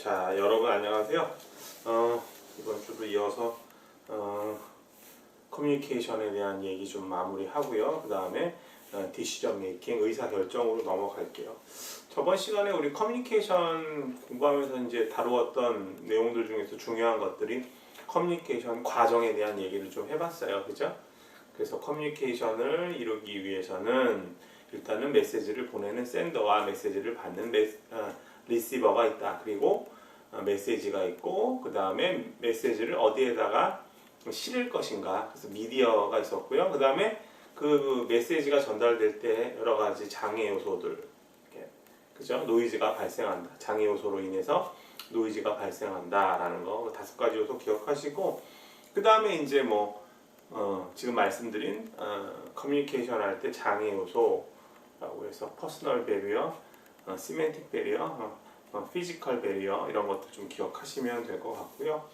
자, 여러분 안녕하세요. 이번 주도 이어서 커뮤니케이션에 대한 얘기 좀 마무리하고요. 그 다음에 디시전 메이킹, 의사결정으로 넘어갈게요. 저번 시간에 우리 커뮤니케이션 공부하면서 이제 다루었던 내용들 중에서 중요한 것들이 커뮤니케이션 과정에 대한 얘기를 좀 해봤어요. 그죠? 그래서 커뮤니케이션을 이루기 위해서는 일단은 메시지를 보내는 센더와 메시지를 받는 리시버가 있다. 그리고 메시지가 있고, 그 다음에 메시지를 어디에다가 실을 것인가. 그래서 미디어가 있었고요. 그 다음에 그 메시지가 전달될 때 여러 가지 장애 요소들, 그죠? 노이즈가 발생한다. 장애 요소로 인해서 노이즈가 발생한다라는 거 5가지 요소 기억하시고, 그 다음에 이제 지금 말씀드린 커뮤니케이션 할 때 장애 요소라고 해서 퍼스널 베리어, 시멘틱 베리어, 피지컬 베리어 이런 것들 좀 기억하시면 될 것 같고요.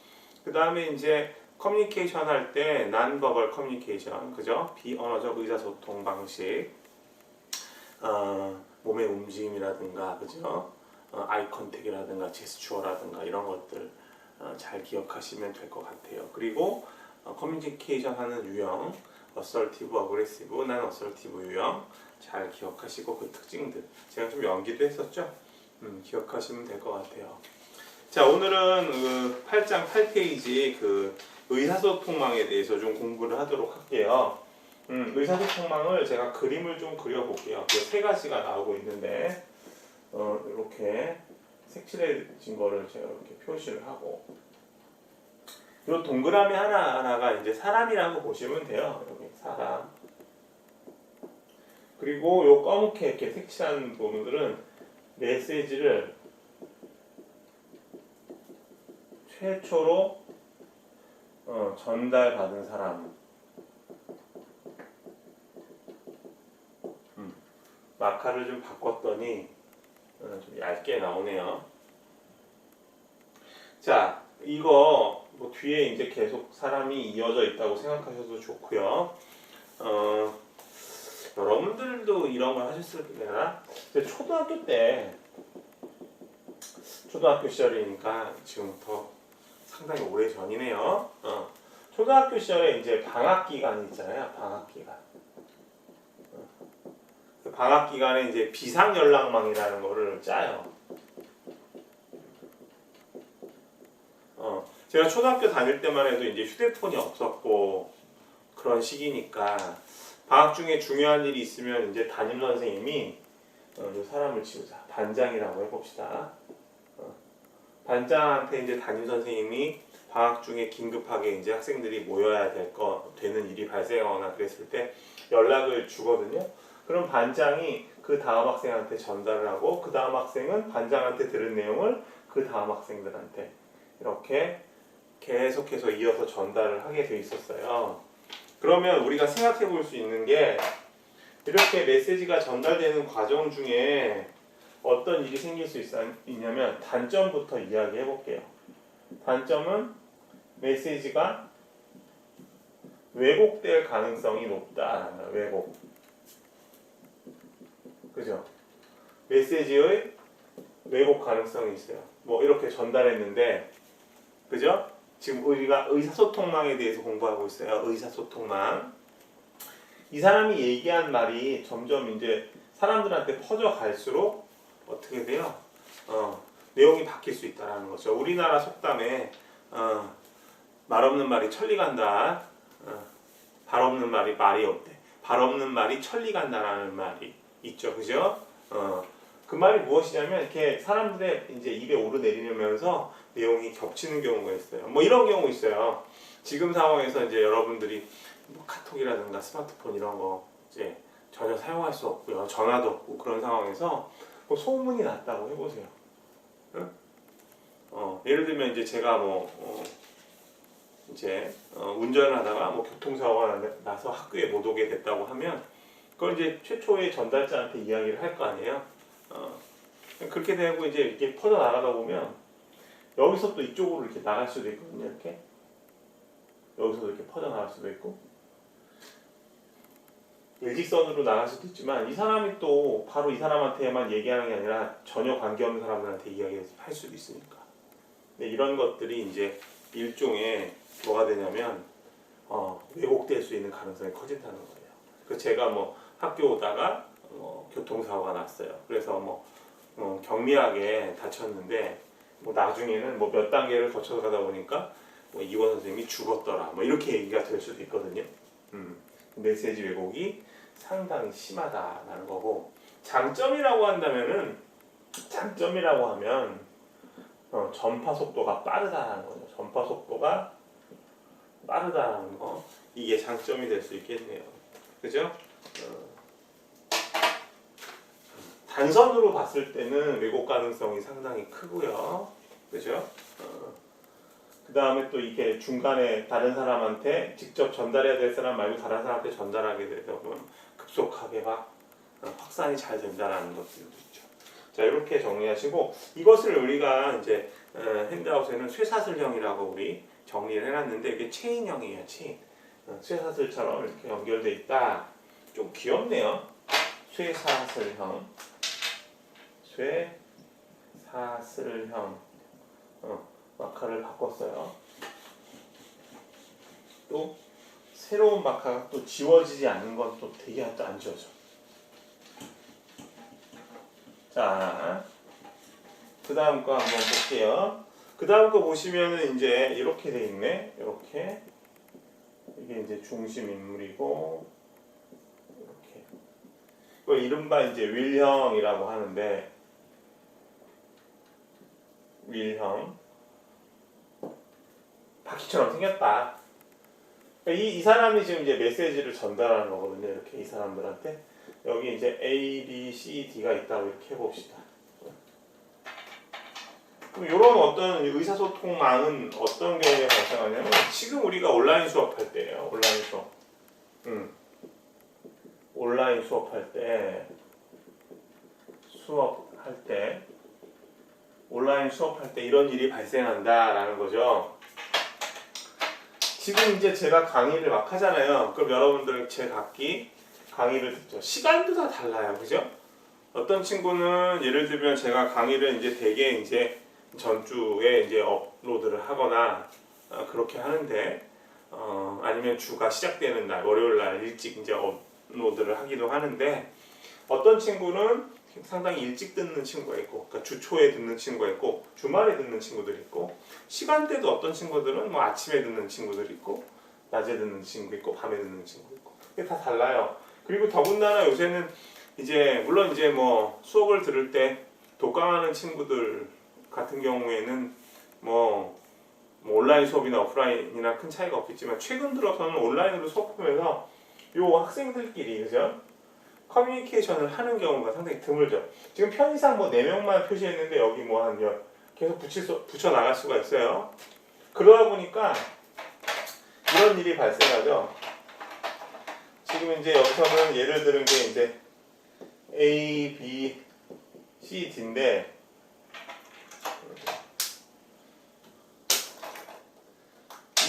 그 다음에 이제 커뮤니케이션 할 때 난버벌 커뮤니케이션, 그죠? 비언어적 의사소통 방식, 몸의 움직임이라든가, 그죠? 아이 컨택이라든가 제스처라든가 이런 것들 잘 기억하시면 될 것 같아요. 그리고 커뮤니케이션 하는 유형, 어설티브, 어그레시브, 난 어설티브 유형 잘 기억하시고 그 특징들 제가 좀 연기도 했었죠? 기억하시면 될 것 같아요. 자, 오늘은 그 8장 8페이지 그 의사소통망에 대해서 좀 공부를 하도록 할게요. 의사소통망을 제가 그림을 좀 그려볼게요. 그 3가지가 나오고 있는데 이렇게 색칠해진 거를 제가 이렇게 표시를 하고, 이 동그라미 하나하나가 이제 사람이라고 보시면 돼요. 여기 사람. 그리고 요 검게 이렇게 색칠한 부분들은 메시지를 최초로 전달받은 사람. 마카를 좀 바꿨더니 좀 얇게 나오네요. 자, 이거 뒤에 이제 계속 사람이 이어져 있다고 생각하셔도 좋고요. 여러분들도 이런 걸 하셨을려나? 초등학교 시절이니까 지금부터 상당히 오래 전이네요. 초등학교 시절에 이제 방학 기간이 있잖아요. 방학 기간. 방학 기간에 이제 비상 연락망이라는 거를 짜요. 제가 초등학교 다닐 때만 해도 이제 휴대폰이 없었고 그런 시기니까 방학 중에 중요한 일이 있으면 이제 담임 선생님이 이 사람을 치우자. 반장이라고 해봅시다. 반장한테 이제 담임 선생님이 방학 중에 긴급하게 이제 학생들이 모여야 되는 일이 발생하거나 그랬을 때 연락을 주거든요. 그럼 반장이 그 다음 학생한테 전달을 하고, 그 다음 학생은 반장한테 들은 내용을 그 다음 학생들한테 이렇게 계속해서 이어서 전달을 하게 돼 있었어요. 그러면 우리가 생각해 볼 수 있는 게, 이렇게 메시지가 전달되는 과정 중에 어떤 일이 생길 수 있냐면 단점부터 이야기해 볼게요. 단점은 메시지가 왜곡될 가능성이 높다. 왜곡. 그죠? 메시지의 왜곡 가능성이 있어요. 이렇게 전달했는데, 그죠? 지금 우리가 의사소통망에 대해서 공부하고 있어요. 의사소통망. 이 사람이 얘기한 말이 점점 이제 사람들한테 퍼져갈수록 어떻게 돼요? 내용이 바뀔 수 있다는 거죠. 우리나라 속담에 말 없는 말이 천리 간다. 발 없는 말이 말이 없대. 발 없는 말이 천리 간다라는 말이 있죠. 그죠? 그 말이 무엇이냐면, 이렇게 사람들의 이제 입에 오르내리면서 내용이 겹치는 경우가 있어요. 이런 경우 있어요. 지금 상황에서 이제 여러분들이 카톡이라든가 스마트폰 이런 거 이제 전혀 사용할 수 없고요. 전화도 없고 그런 상황에서 소문이 났다고 해보세요. 응? 예를 들면 이제 제가 운전을 하다가 교통사고가 나서 학교에 못 오게 됐다고 하면, 그걸 이제 최초의 전달자한테 이야기를 할 거 아니에요. 그렇게 되고 이제 이렇게 퍼져 나가다 보면 여기서 또 이쪽으로 이렇게 나갈 수도 있거든요. 이렇게 여기서도 이렇게 퍼져 나갈 수도 있고, 일직선으로 나갈 수도 있지만, 이 사람이 또 바로 이 사람한테만 얘기하는 게 아니라 전혀 관계없는 사람들한테 이야기할 수도 있으니까. 근데 이런 것들이 이제 일종의 뭐가 되냐면 왜곡될 수 있는 가능성이 커진다는 거예요. 그 제가 뭐 학교 오다가 교통사고가 났어요. 그래서 경미하게 다쳤는데 뭐 나중에는 뭐 몇 단계를 거쳐서 가다 보니까 뭐 이원 선생님이 죽었더라 뭐 이렇게 얘기가 될 수도 있거든요. 메시지 왜곡이 상당히 심하다라는 거고, 장점이라고 한다면은 장점이라고 하면 전파 속도가 빠르다라는 거죠. 전파 속도가 빠르다라는 거, 이게 장점이 될 수 있겠네요. 그죠? 단선으로 봤을 때는 왜곡 가능성이 상당히 크고요. 그죠? 그 다음에 또 이게 중간에 다른 사람한테 직접 전달해야 될 사람 말고 다른 사람한테 전달하게 되다 보면 급속하게 막 확산이 잘 된다는 것들도 있죠. 자, 이렇게 정리하시고, 이것을 우리가 이제 핸드아웃에는 쇠사슬형이라고 우리 정리를 해놨는데, 이게 체인형이에요. 체인. 쇠사슬처럼 이렇게 연결돼 있다. 좀 귀엽네요. 쇠사슬형. 쇠사슬형. 마카를 바꿨어요. 또 새로운 마카가 또 지워지지 않는 건 또 되게 안 지워져. 자, 그 다음 거 한번 볼게요. 그 다음 거 보시면은 이제 이렇게 돼 있네. 이렇게. 이게 이제 중심 인물이고, 이렇게. 이거 이른바 이제 윌형이라고 하는데, 윌형. 바퀴처럼 생겼다. 이 사람이 지금 이제 메시지를 전달하는 거거든요. 이렇게 이 사람들한테. 여기 이제 A, B, C, D가 있다고 이렇게 해봅시다. 이런 어떤 의사소통망은 어떤 경우에 발생하냐면, 지금 우리가 온라인 수업할 때예요. 온라인 수업. 온라인 수업할 때, 온라인 수업할 때 이런 일이 발생한다라는 거죠. 지금 이제 제가 강의를 막 하잖아요. 그럼 여러분들 제 각기 강의를 듣죠. 시간도 다 달라요. 그죠? 어떤 친구는 예를 들면 제가 강의를 이제 대개 이제 전주에 이제 업로드를 하거나 그렇게 하는데, 아니면 주가 시작되는 날, 월요일 날 일찍 이제 업로드를 하기도 하는데, 어떤 친구는 상당히 일찍 듣는 친구가 있고, 그러니까 주 초에 듣는 친구가 있고, 주말에 듣는 친구들이 있고, 시간대도 어떤 친구들은 뭐 아침에 듣는 친구들이 있고, 낮에 듣는 친구 있고, 밤에 듣는 친구 있고, 이게 다 달라요. 그리고 더군다나 요새는 이제 물론 이제 뭐 수업을 들을 때 독강하는 친구들 같은 경우에는 뭐 온라인 수업이나 오프라인이나 큰 차이가 없겠지만, 최근 들어서는 온라인으로 수업하면서 요 학생들끼리, 그죠? 커뮤니케이션을 하는 경우가 상당히 드물죠. 지금 편의상 뭐 4명만 표시했는데 여기 뭐 한 계속 붙여 나갈 수가 있어요. 그러다 보니까 이런 일이 발생하죠. 지금 이제 여기서는 예를 들은 게 이제 A, B, C, D인데,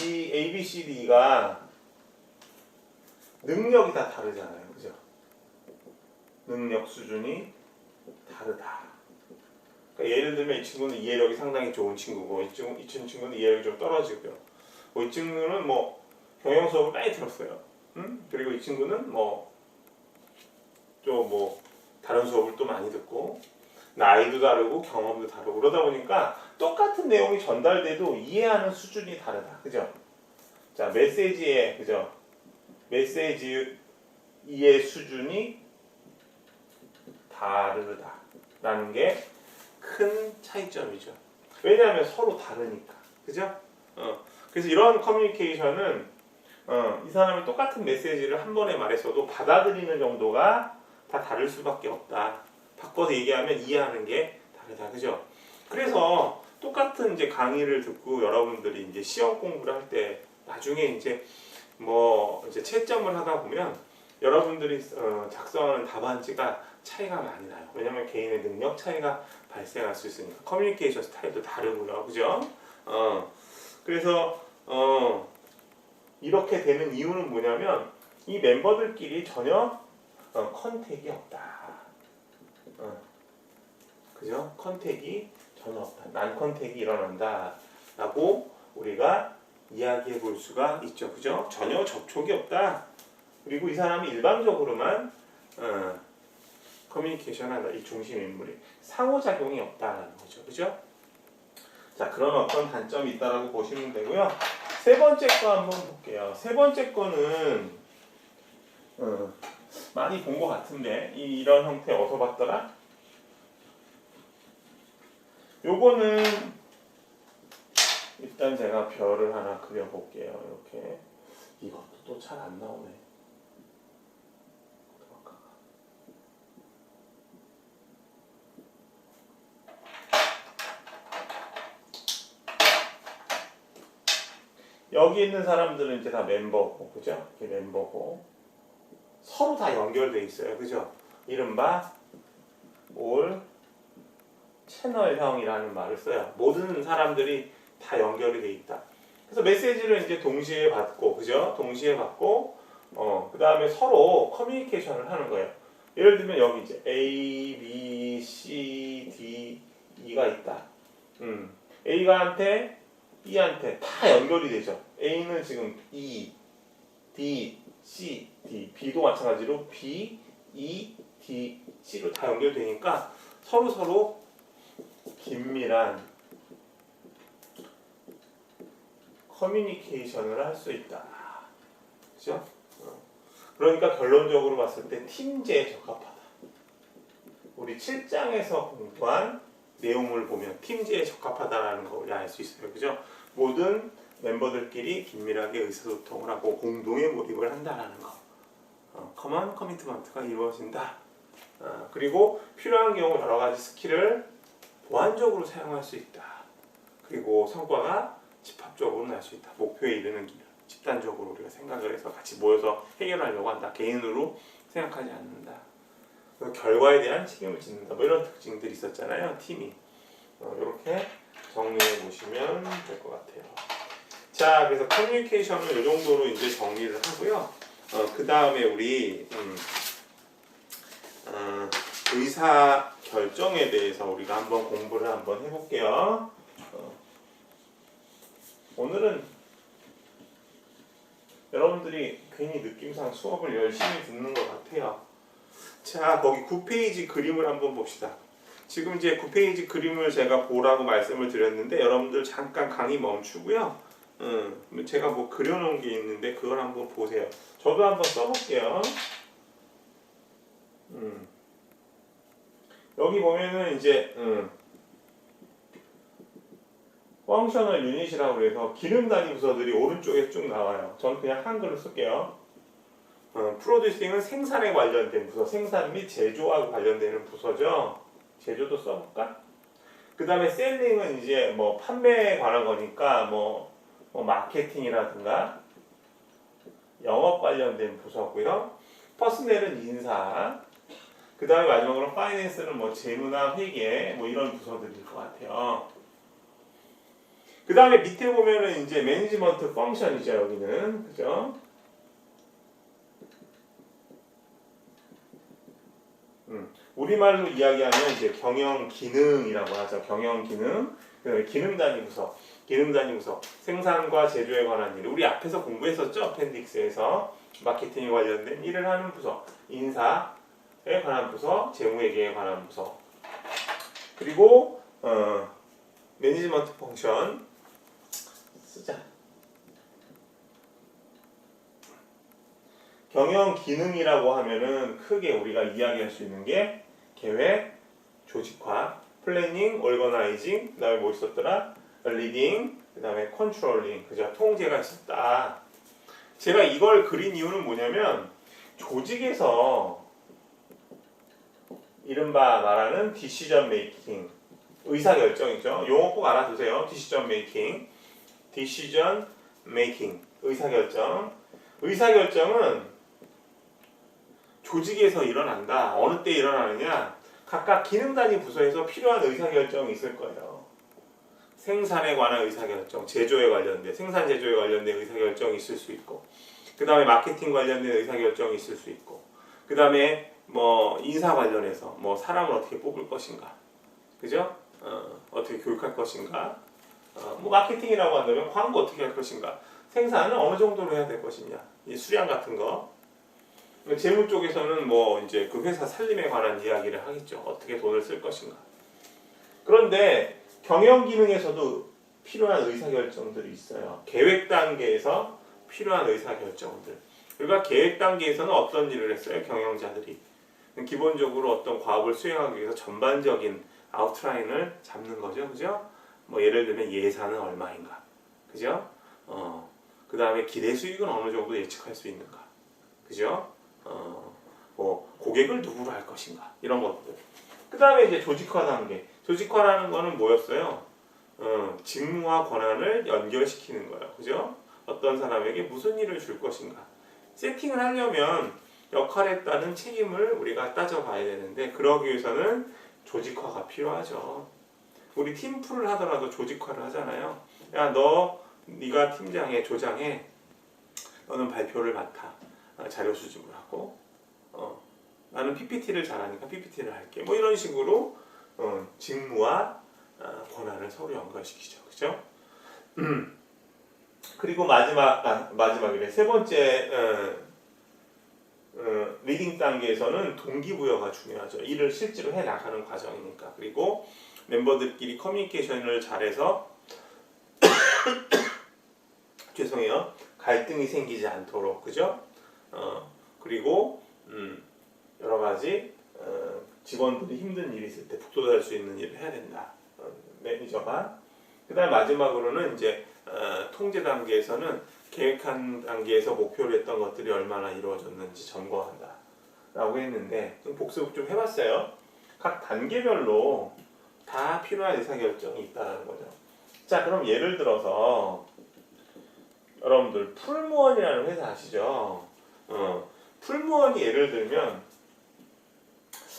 이 A, B, C, D가 능력이 다 다르잖아요. 그죠? 능력 수준이 다르다. 그러니까 예를 들면 이 친구는 이해력이 상당히 좋은 친구고, 이 친구는 이해력이 좀 떨어지고요. 이 친구는 뭐 경영 수업을 많이 들었어요. 그리고 이 친구는 좀 다른 수업을 또 많이 듣고, 나이도 다르고 경험도 다르고, 그러다 보니까 똑같은 내용이 전달돼도 이해하는 수준이 다르다. 그죠? 자, 메시지의, 그죠? 메시지 이해 수준이 다르다라는 게 큰 차이점이죠. 왜냐하면 서로 다르니까. 그죠? 그래서 이런 커뮤니케이션은 이 사람이 똑같은 메시지를 한 번에 말했어도 받아들이는 정도가 다 다를 수밖에 없다. 바꿔서 얘기하면 이해하는 게 다르다. 그죠? 그래서 똑같은 이제 강의를 듣고 여러분들이 이제 시험 공부를 할 때 나중에 이제 이제 채점을 하다 보면 여러분들이 작성하는 답안지가 차이가 많이 나요. 왜냐면 개인의 능력 차이가 발생할 수 있으니까. 커뮤니케이션 스타일도 다르고요. 그죠? 그래서 이렇게 되는 이유는 뭐냐면, 이 멤버들끼리 전혀 컨택이 없다. 그죠? 컨택이 전혀 없다. 난 컨택이 일어난다 라고 우리가 이야기해 볼 수가 있죠. 그죠? 전혀 접촉이 없다. 그리고 이 사람이 일방적으로만 커뮤니케이션 한다. 이 중심 인물이 상호작용이 없다라는 거죠. 그죠? 자, 그런 어떤 단점이 있다라고 보시면 되고요. 세 번째 거 한번 볼게요. 세 번째 거는 많이 본 것 같은데 이런 형태 어디서 봤더라? 요거는 일단 제가 별을 하나 그려볼게요. 이렇게 이것도 또 잘 안 나오네. 여기 있는 사람들은 이제 다 멤버고, 그죠? 이렇게 멤버고 서로 다 연결돼 있어요, 그죠? 이른바 올 채널형이라는 말을 써요. 모든 사람들이 다 연결이 돼 있다. 그래서 메시지를 이제 동시에 받고, 그죠? 동시에 받고, 그 다음에 서로 커뮤니케이션을 하는 거예요. 예를 들면 여기 이제 A, B, C, D, E가 있다. A가한테 B한테 다 연결이 되죠. A는 지금 E, D, C, D, B도 마찬가지로 B, E, D, C로 다 연결되니까 서로 긴밀한 커뮤니케이션을 할 수 있다. 그죠? 그러니까 결론적으로 봤을 때 팀제에 적합하다. 우리 7장에서 공부한 내용을 보면 팀제에 적합하다라는 걸 우리 알 수 있어요. 그죠? 모든 멤버들끼리 긴밀하게 의사소통을 하고 공동에 몰입을 한다라는 거. 커먼 커미트먼트가 이루어진다. 그리고 필요한 경우 여러 가지 스킬을 보완적으로 사용할 수 있다. 그리고 성과가 집합적으로 날 수 있다. 목표에 이르는 길. 집단적으로 우리가 생각을 해서 같이 모여서 해결하려고 한다. 개인으로 생각하지 않는다. 결과에 대한 책임을 짓는다. 뭐 이런 특징들이 있었잖아요. 팀이. 이렇게 정리해 보시면 될 것 같아요. 자, 그래서 커뮤니케이션은 이 정도로 이제 정리를 하고요. 그 다음에 우리 의사 결정에 대해서 우리가 한번 공부를 한번 해볼게요. 오늘은 여러분들이 괜히 느낌상 수업을 열심히 듣는 것 같아요. 자, 거기 9페이지 그림을 한번 봅시다. 지금 이제 9페이지 그림을 제가 보라고 말씀을 드렸는데 여러분들 잠깐 강의 멈추고요. 제가 뭐 그려놓은 게 있는데 그걸 한번 보세요. 저도 한번 써볼게요. 여기 보면은 이제 펑셔널 유닛이라고 그래서 기능 단위 부서들이 오른쪽에 쭉 나와요. 저는 그냥 한글로 쓸게요. 프로듀싱은 생산에 관련된 부서, 생산 및 제조하고 관련되는 부서죠. 제조도 써볼까? 그 다음에 셀링은 이제 뭐 판매에 관한 거니까 뭐 마케팅이라든가 영업 관련된 부서고요. 퍼스넬은 인사. 그 다음에 마지막으로 파이낸스는 뭐 재무나 회계 뭐 이런 부서들일 것 같아요. 그 다음에 밑에 보면은 이제 매니지먼트 펑션이죠. 여기는 그죠? 우리말로 이야기하면 이제 경영 기능이라고 하죠. 경영 기능. 그다음에 기능 단위 부서. 기능 단위 부서. 생산과 제조에 관한 일. 우리 앞에서 공부했었죠. 어펜딕스에서 마케팅에 관련된 일을 하는 부서. 인사에 관한 부서, 재무회계에 관한 부서. 그리고 매니지먼트 펑션 쓰자. 경영 기능이라고 하면은 크게 우리가 이야기할 수 있는 게 계획, 조직화, 플래닝, 오거나이징, 그다음에 뭐 있었더라? 리딩, 그다음에 컨트롤링, 그죠? 통제가 있었다. 제가 이걸 그린 이유는 뭐냐면 조직에서 이른바 말하는 디시전 메이킹, 의사 결정이죠. 용어 꼭 알아두세요. 디시전 메이킹, 디시전 메이킹, 의사 결정. 의사 결정은 조직에서 일어난다. 어느 때 일어나느냐? 각각 기능 단위 부서에서 필요한 의사결정이 있을 거예요. 생산에 관한 의사결정, 제조에 관련된, 생산 제조에 관련된 의사결정이 있을 수 있고, 그 다음에 마케팅 관련된 의사결정이 있을 수 있고, 그 다음에 뭐 인사 관련해서 뭐 사람을 어떻게 뽑을 것인가, 그죠? 어떻게 어떻게 교육할 것인가, 뭐 마케팅이라고 한다면 광고 어떻게 할 것인가, 생산은 어느 정도로 해야 될 것이냐, 이 수량 같은 거. 재무 쪽에서는 뭐 이제 그 회사 살림에 관한 이야기를 하겠죠. 어떻게 돈을 쓸 것인가. 그런데 경영 기능에서도 필요한 의사결정들이 있어요. 계획 단계에서 필요한 의사결정들. 그러니까 계획 단계에서는 어떤 일을 했어요? 경영자들이 기본적으로 어떤 과업을 수행하기 위해서 전반적인 아웃라인을 잡는 거죠, 그죠? 뭐 예를 들면 예산은 얼마인가, 그죠? 그 다음에 기대 수익은 어느 정도 예측할 수 있는가, 그죠? 뭐 고객을 누구로 할 것인가, 이런 것들. 그 다음에 이제 조직화 단계. 조직화라는 거는 뭐였어요? 직무와 권한을 연결시키는 거예요, 그죠? 어떤 사람에게 무슨 일을 줄 것인가. 세팅을 하려면 역할에 따른 책임을 우리가 따져봐야 되는데, 그러기 위해서는 조직화가 필요하죠. 우리 팀플을 하더라도 조직화를 하잖아요. 야, 네가 팀장에, 조장에, 너는 발표를 맡아, 자료 수집을 하고, 나는 PPT를 잘하니까 PPT를 할게. 뭐 이런 식으로 직무와 권한을 서로 연결시키죠, 그죠? 그리고 마지막이래. 세 번째 리딩 단계에서는 동기부여가 중요하죠. 일을 실제로 해 나가는 과정이니까. 그리고 멤버들끼리 커뮤니케이션을 잘해서 죄송해요. 갈등이 생기지 않도록, 그죠? 그리고 여러 가지 직원들이 힘든 일이 있을 때 북돋할 수 있는 일을 해야 된다. 매니저가. 그다음 마지막으로는 이제 통제 단계에서는 계획한 단계에서 목표로 했던 것들이 얼마나 이루어졌는지 점검한다 라고 했는데, 좀 복습 좀 해봤어요. 각 단계별로 다 필요한 의사결정이 있다는 거죠. 자, 그럼 예를 들어서 여러분들 풀무원이라는 회사 아시죠? 풀무원이 예를 들면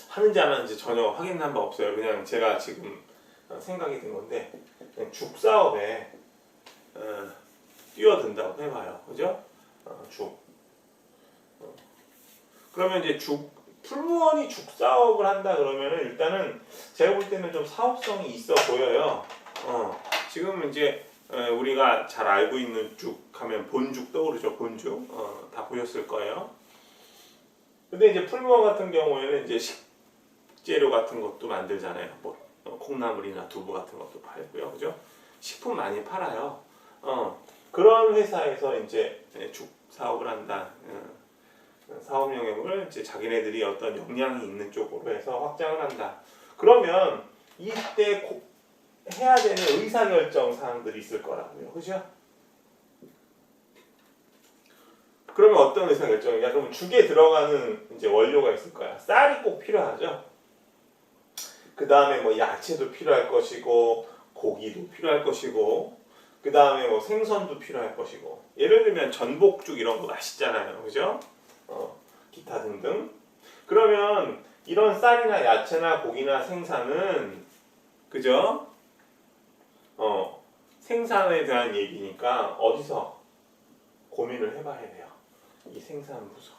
하는지 안 하는지 전혀 확인한 바 없어요. 그냥 제가 지금 생각이 든 건데, 그냥 죽 사업에 뛰어든다고 해봐요, 그죠? 죽. 그러면 이제 풀무원이 죽 사업을 한다 그러면은 일단은 제가 볼 때는 좀 사업성이 있어 보여요. 지금 이제 우리가 잘 알고 있는 죽 하면 본죽 떠오르죠, 본죽. 다 보셨을 거예요. 근데 이제 풀무원 같은 경우에는 이제 식재료 같은 것도 만들잖아요. 뭐 콩나물이나 두부 같은 것도 팔고요, 그죠? 식품 많이 팔아요. 그런 회사에서 이제 죽 사업을 한다. 사업 영역을 이제 자기네들이 어떤 역량이 있는 쪽으로 해서 확장을 한다. 그러면 이때 해야 되는 의사결정 사항들이 있을 거라고요, 그죠? 그러면 어떤 의사결정이냐? 그러면 죽에 들어가는 이제 원료가 있을 거야. 쌀이 꼭 필요하죠. 그 다음에 뭐 야채도 필요할 것이고, 고기도 필요할 것이고, 그 다음에 뭐 생선도 필요할 것이고. 예를 들면 전복죽 이런 거 맛있잖아요, 그죠? 기타 등등. 그러면 이런 쌀이나 야채나 고기나 생산은, 그죠? 생산에 대한 얘기니까 어디서 고민을 해봐야 돼요. 이 생산부서.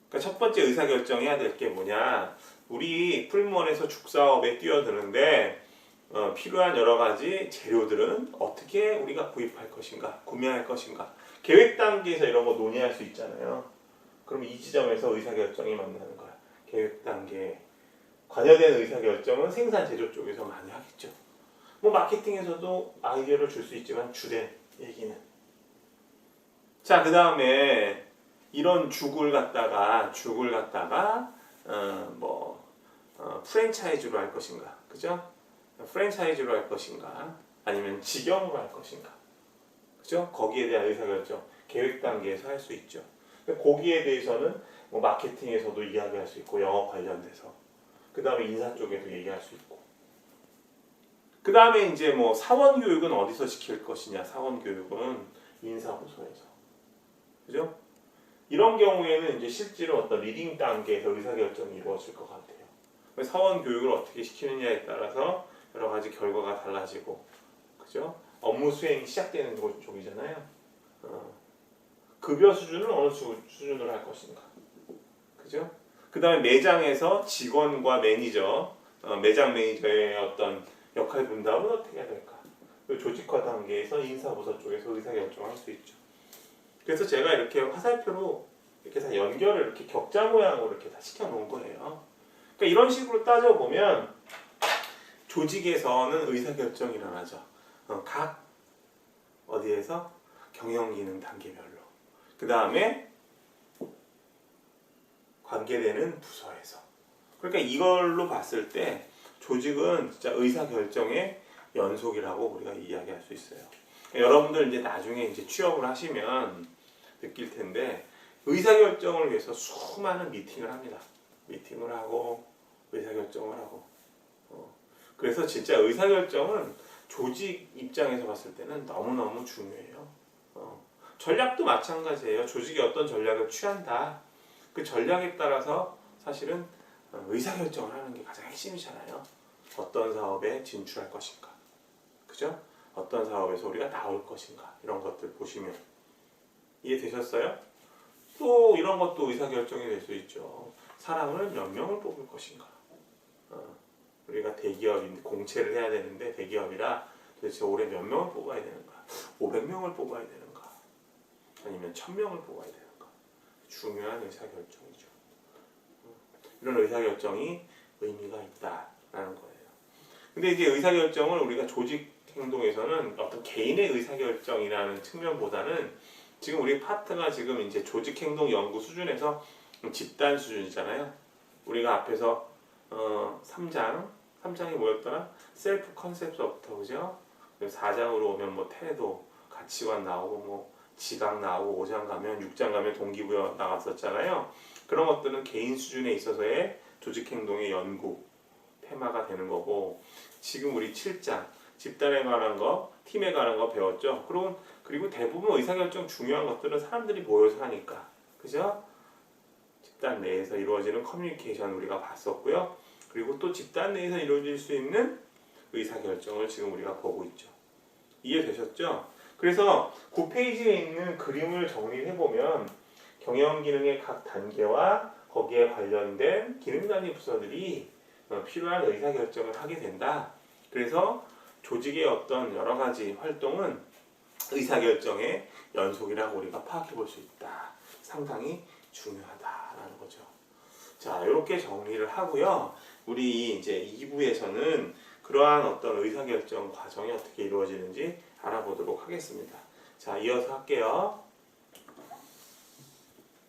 그러니까 첫 번째 의사결정해야 될 게 뭐냐? 우리 풀무원에서 죽사업에 뛰어드는데 필요한 여러 가지 재료들은 어떻게 우리가 구입할 것인가, 구매할 것인가. 계획 단계에서 이런 거 논의할 수 있잖아요. 그럼 이 지점에서 의사결정이 만나는 거야. 계획 단계에 관여된 의사결정은 생산 제조 쪽에서 많이 하겠죠. 뭐 마케팅에서도 아이디어를 줄 수 있지만 주된 얘기는. 자, 그 다음에 이런 죽을 갖다가 프랜차이즈로 할 것인가, 그죠? 프랜차이즈로 할 것인가, 아니면 직영으로 할 것인가, 그죠? 거기에 대한 의사결정 계획 단계에서 할 수 있죠. 거기에 대해서는 뭐 마케팅에서도 이야기할 수 있고, 영업 관련돼서, 그 다음에 인사 쪽에도 얘기할 수 있고, 그 다음에 이제 뭐 사원 교육은 어디서 시킬 것이냐? 사원 교육은 인사부서에서, 그죠? 이런 경우에는 이제 실제로 어떤 리딩 단계에서 의사결정이 이루어질 것 같아요. 사원 교육을 어떻게 시키느냐에 따라서 여러 가지 결과가 달라지고, 그죠? 업무 수행이 시작되는 쪽이잖아요. 급여 수준은 어느 수준으로 할 것인가, 그죠? 그 다음에 매장에서 직원과 매니저, 매장 매니저의 어떤 역할 분담은 어떻게 해야 될까? 그리고 조직화 단계에서 인사부서 쪽에서 의사결정을 할 수 있죠. 그래서 제가 이렇게 화살표로 이렇게 다 연결을 이렇게 격자 모양으로 이렇게 다 시켜 놓은 거예요. 그러니까 이런 식으로 따져보면 조직에서는 의사결정이 일어나죠. 각 어디에서? 경영기능 단계별로. 그 다음에 관계되는 부서에서. 그러니까 이걸로 봤을 때 조직은 진짜 의사결정의 연속이라고 우리가 이야기할 수 있어요. 여러분들 이제 나중에 이제 취업을 하시면 느낄 텐데 의사결정을 위해서 수많은 미팅을 합니다. 미팅을 하고 의사결정을 하고. 그래서 진짜 의사결정은 조직 입장에서 봤을 때는 너무너무 중요해요. 전략도 마찬가지예요. 조직이 어떤 전략을 취한다. 그 전략에 따라서 사실은 의사결정을 하는 게 가장 핵심이잖아요. 어떤 사업에 진출할 것인가. 그죠? 어떤 사업에서 우리가 나올 것인가. 이런 것들 보시면 이해되셨어요? 또 이런 것도 의사결정이 될 수 있죠. 사람을 몇 명을 뽑을 것인가. 우리가 대기업인데 공채를 해야 되는데 대기업이라 도대체 올해 몇 명을 뽑아야 되는가? 500명을 뽑아야 되는가? 아니면 1000명을 뽑아야 되는가? 중요한 의사결정이죠. 이런 의사결정이 의미가 있다라는 거예요. 근데 이제 의사결정을 우리가 조직 행동에서는 어떤 개인의 의사결정이라는 측면보다는 지금 우리 파트가 지금 이제 조직행동 연구 수준에서 집단 수준이잖아요. 우리가 앞에서 3장이 뭐였더라? 셀프 컨셉서부터 그죠? 4장으로 오면 뭐 태도, 가치관 나오고 뭐 지각 나오고 5장 가면 6장 가면 동기부여 나갔었잖아요. 그런 것들은 개인 수준에 있어서의 조직행동의 연구 테마가 되는 거고 지금 우리 7장 집단에 관한 거, 팀에 관한 거 배웠죠. 그리고 대부분 의사결정 중요한 것들은 사람들이 모여서 하니까 그죠? 집단 내에서 이루어지는 커뮤니케이션 우리가 봤었고요. 그리고 또 집단 내에서 이루어질 수 있는 의사결정을 지금 우리가 보고 있죠. 이해되셨죠? 그래서 9페이지에 있는 그림을 정리해보면 경영기능의 각 단계와 거기에 관련된 기능단위 부서들이 필요한 의사결정을 하게 된다. 그래서 조직의 어떤 여러 가지 활동은 의사결정의 연속이라고 우리가 파악해 볼 수 있다. 상당히 중요하다라는 거죠. 자, 이렇게 정리를 하고요. 우리 이제 2부에서는 그러한 어떤 의사결정 과정이 어떻게 이루어지는지 알아보도록 하겠습니다. 자, 이어서 할게요.